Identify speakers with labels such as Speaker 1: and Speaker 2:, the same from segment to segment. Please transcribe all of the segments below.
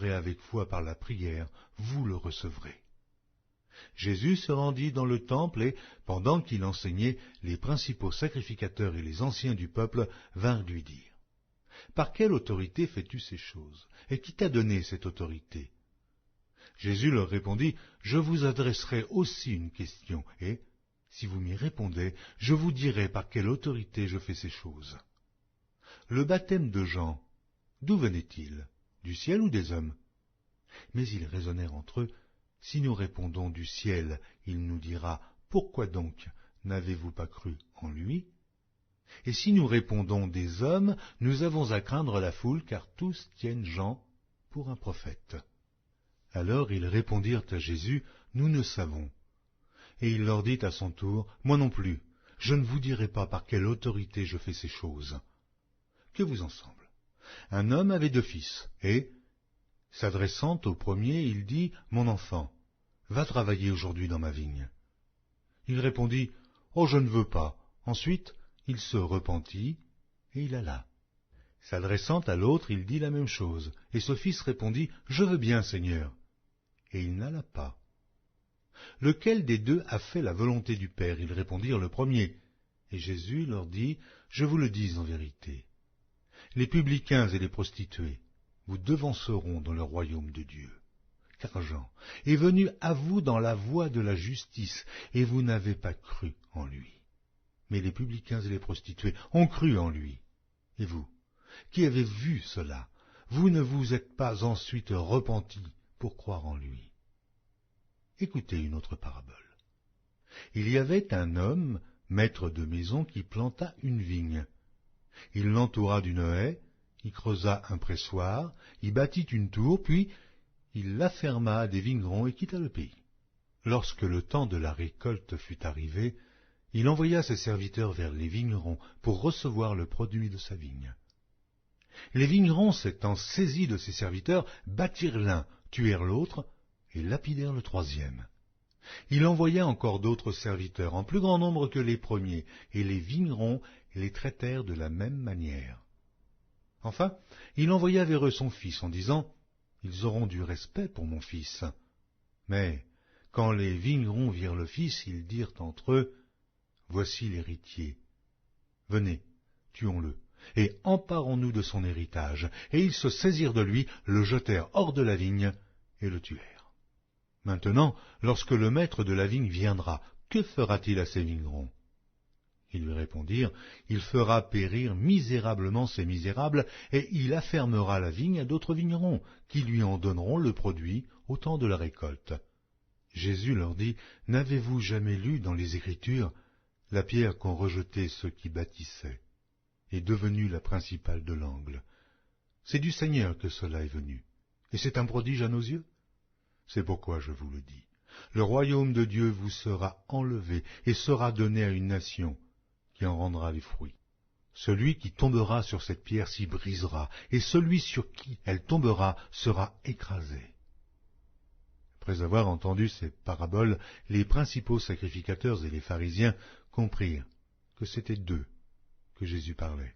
Speaker 1: demanderez avec foi par la prière, vous le recevrez. » Jésus se rendit dans le temple et, pendant qu'il enseignait, les principaux sacrificateurs et les anciens du peuple vinrent lui dire : « Par quelle autorité fais-tu ces choses? Et qui t'a donné cette autorité ?» Jésus leur répondit : « Je vous adresserai aussi une question, et, si vous m'y répondez, je vous dirai par quelle autorité je fais ces choses. Le baptême de Jean, d'où venait-il? Du ciel ou des hommes ?» Mais ils raisonnèrent entre eux : « Si nous répondons du ciel, il nous dira : pourquoi donc n'avez-vous pas cru en lui ? Et si nous répondons des hommes, nous avons à craindre la foule, car tous tiennent Jean pour un prophète. » Alors ils répondirent à Jésus : « Nous ne savons. » Et il leur dit à son tour : « Moi non plus, je ne vous dirai pas par quelle autorité je fais ces choses. » Que vous en semble? Un homme avait 2 fils, et, s'adressant au premier, il dit : « Mon enfant, va travailler aujourd'hui dans ma vigne. » Il répondit : « Oh, je ne veux pas. » Ensuite, il se repentit, et il alla. S'adressant à l'autre, il dit la même chose, et ce fils répondit : « Je veux bien, Seigneur. » Et il n'alla pas. Lequel des 2 a fait la volonté du Père? Ils répondirent : le premier. Et Jésus leur dit : Je vous le dis en vérité, les publicains et les prostituées vous devanceront dans le royaume de Dieu. Car Jean est venu à vous dans la voie de la justice, et vous n'avez pas cru en lui. Mais les publicains et les prostituées ont cru en lui. Et vous, qui avez vu cela, vous ne vous êtes pas ensuite repentis pour croire en lui. Écoutez une autre parabole. Il y avait un homme, maître de maison, qui planta une vigne. Il l'entoura d'une haie, y creusa un pressoir, y bâtit une tour, puis il la ferma à des vignerons et quitta le pays. Lorsque le temps de la récolte fut arrivé, il envoya ses serviteurs vers les vignerons pour recevoir le produit de sa vigne. Les vignerons, s'étant saisis de ses serviteurs, battirent l'un, tuèrent l'autre et lapidèrent le troisième. Il envoya encore d'autres serviteurs, en plus grand nombre que les premiers, et les vignerons les traitèrent de la même manière. Enfin, il envoya vers eux son fils, en disant : « Ils auront du respect pour mon fils. » Mais, quand les vignerons virent le fils, ils dirent entre eux : « Voici l'héritier. Venez, tuons-le, et emparons-nous de son héritage. » Et ils se saisirent de lui, le jetèrent hors de la vigne, et le tuèrent. Maintenant, lorsque le maître de la vigne viendra, que fera-t-il à ces vignerons? Ils lui répondirent : « Il fera périr misérablement ces misérables, et il affermera la vigne à d'autres vignerons, qui lui en donneront le produit au temps de la récolte. » Jésus leur dit : « N'avez-vous jamais lu dans les Écritures : la pierre qu'ont rejetée ceux qui bâtissaient est devenue la principale de l'angle. C'est du Seigneur que cela est venu, et c'est un prodige à nos yeux. C'est pourquoi je vous le dis. Le royaume de Dieu vous sera enlevé et sera donné à une nation qui en rendra les fruits. Celui qui tombera sur cette pierre s'y brisera, et celui sur qui elle tombera sera écrasé. » Après avoir entendu ces paraboles, les principaux sacrificateurs et les pharisiens comprirent que c'était d'eux que Jésus parlait.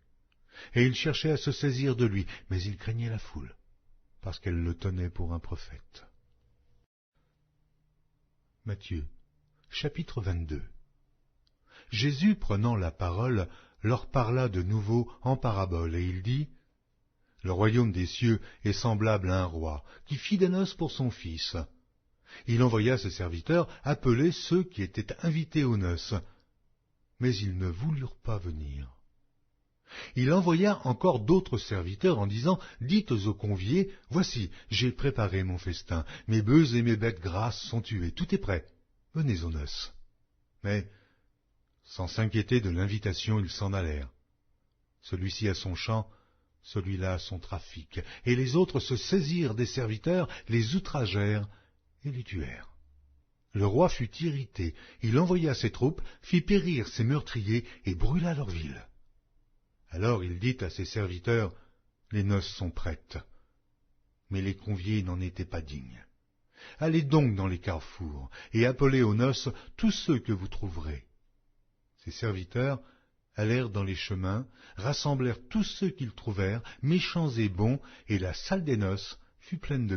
Speaker 1: Et ils cherchaient à se saisir de lui, mais ils craignaient la foule, parce qu'elle le tenait pour un prophète. Matthieu, chapitre 22. Jésus, prenant la parole, leur parla de nouveau en parabole, et il dit : « Le royaume des cieux est semblable à un roi qui fit des noces pour son fils. Il envoya ses serviteurs appeler ceux qui étaient invités aux noces, mais ils ne voulurent pas venir. Il envoya encore d'autres serviteurs en disant : dites aux conviés, voici, j'ai préparé mon festin, mes bœufs et mes bêtes grasses sont tués, tout est prêt, venez aux noces. Mais, sans s'inquiéter de l'invitation, ils s'en allèrent. Celui-ci à son champ, celui-là à son trafic, et les autres se saisirent des serviteurs, les outragèrent et les tuèrent. Le roi fut irrité, il envoya ses troupes, fit périr ses meurtriers et brûla leur ville. Alors il dit à ses serviteurs : les noces sont prêtes. Mais les conviés n'en étaient pas dignes. Allez donc dans les carrefours et appelez aux noces tous ceux que vous trouverez. Ses serviteurs allèrent dans les chemins, rassemblèrent tous ceux qu'ils trouvèrent, méchants et bons, et la salle des noces fut pleine de